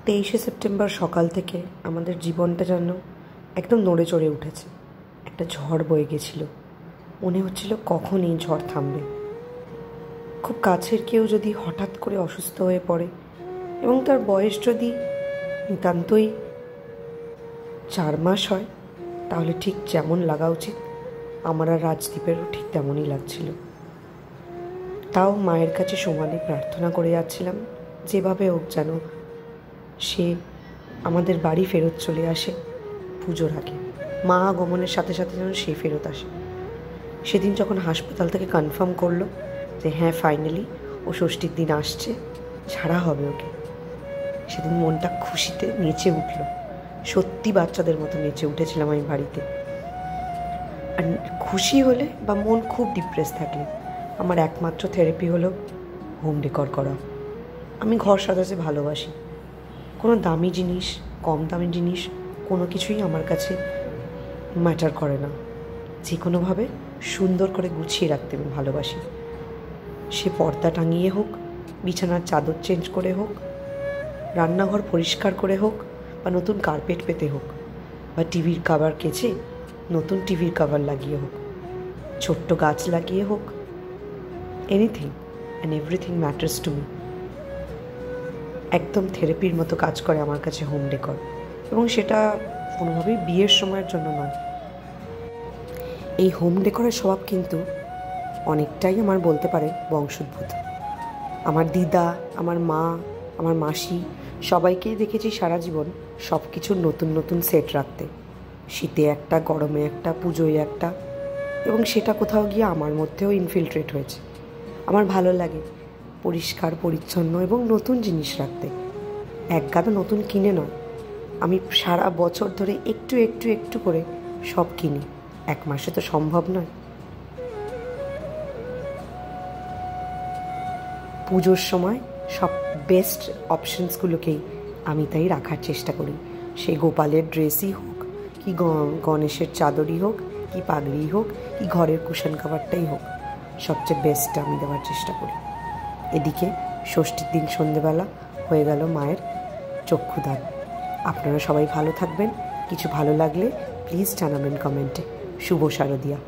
23শে September সকাল থেকে আমাদের জীবনটা যেন একদম নড়ে চড়ে উঠেছে। একটা ঝড় বয়ে গেছিল, মনে হচ্ছিল কখন এই ঝড় থামবে। খুব কাছের কেউ যদি হঠাৎ করে অসুস্থ হয়ে পড়ে এবং তার বয়স যদি নিতান্তই 4 মাস হয়, তাহলে ঠিক যেমন লাগা উচিত আমার আর রাজদীপেরও ঠিক তেমনই লাগছিল। তাও মায়ের কাছে সমানে প্রার্থনা করে যাচ্ছিলাম, যেভাবে হোক যেন সে আমাদের বাড়ি ফেরত চলে আসে পুজোর আগে। মা আগমনের সাথে সাথে যেন সে ফেরত আসে। সেদিন যখন হাসপাতাল থেকে কনফার্ম করলো যে হ্যাঁ ফাইনালি ও ষষ্ঠীর দিন আসছে, ছাড়া হবে ওকে, সেদিন মনটা খুশিতে নেচে উঠল। সত্যি বাচ্চাদের মতো নেচে উঠেছিলাম আমি বাড়িতে। আর খুশি হলে বা মন খুব ডিপ্রেস থাকলে আমার একমাত্র থেরাপি হলো হোম ডেকর করা। আমি ঘর সাজাতে ভালোবাসি। কোনো দামি জিনিস, কম দামি জিনিস কোনো কিছুই আমার কাছে ম্যাটার করে না। যে কোনোভাবে সুন্দর করে গুছিয়ে রাখতে আমি ভালোবাসি। সে পর্দা টাঙিয়ে হোক, বিছানার চাদর চেঞ্জ করে হোক, রান্নাঘর পরিষ্কার করে হোক, বা নতুন কার্পেট পেতে হোক, বা টিভির কভার কেচে নতুন টিভির কভার লাগিয়ে হোক, ছোট্ট গাছ লাগিয়ে হোক, anything and everything matters to me. একদম থেরাপির মতো কাজ করে আমার কাছে হোম ডেকর, এবং সেটা কোনোভাবেই বিয়ের সময়ের জন্য নয়। এই হোম ডেকরের স্বভাব কিন্তু অনেকটাই আমার বলতে পারে বংশোদ্ভূত। আমার দিদা, আমার মা, আমার মাসি সবাইকেই দেখেছি সারা জীবন সব কিছুর নতুন নতুন সেট রাখতে। শীতে একটা, গরমে একটা, পুজোয় একটা, এবং সেটা কোথাও গিয়ে আমার মধ্যেও ইনফিলট্রেট হয়েছে। আমার ভালো লাগে পরিষ্কার পরিচ্ছন্ন এবং নতুন জিনিস রাখতে। এক গাদা নতুন কিনে নয়, আমি সারা বছর ধরে একটু একটু একটু করে সব কিনি। এক মাসে তো সম্ভব নয়। পুজোর সময় সব বেস্ট অপশনসগুলোকেই আমি তাই রাখার চেষ্টা করি। সে গোপালের ড্রেসই হোক, কি গণেশের চাদরই হোক, কি পাগড়ি হোক, কি ঘরের কুশন কাভারটাই হোক, সবচেয়ে বেস্টটা আমি দেওয়ার চেষ্টা করি। এদিকে ষষ্ঠীর দিন সন্ধেবেলা হয়ে গেল মায়ের চক্ষুদান। আপনারা সবাই ভালো থাকবেন। কিছু ভালো লাগলে প্লিজ জানাবেন কমেন্টে। শুভ শারদিয়া।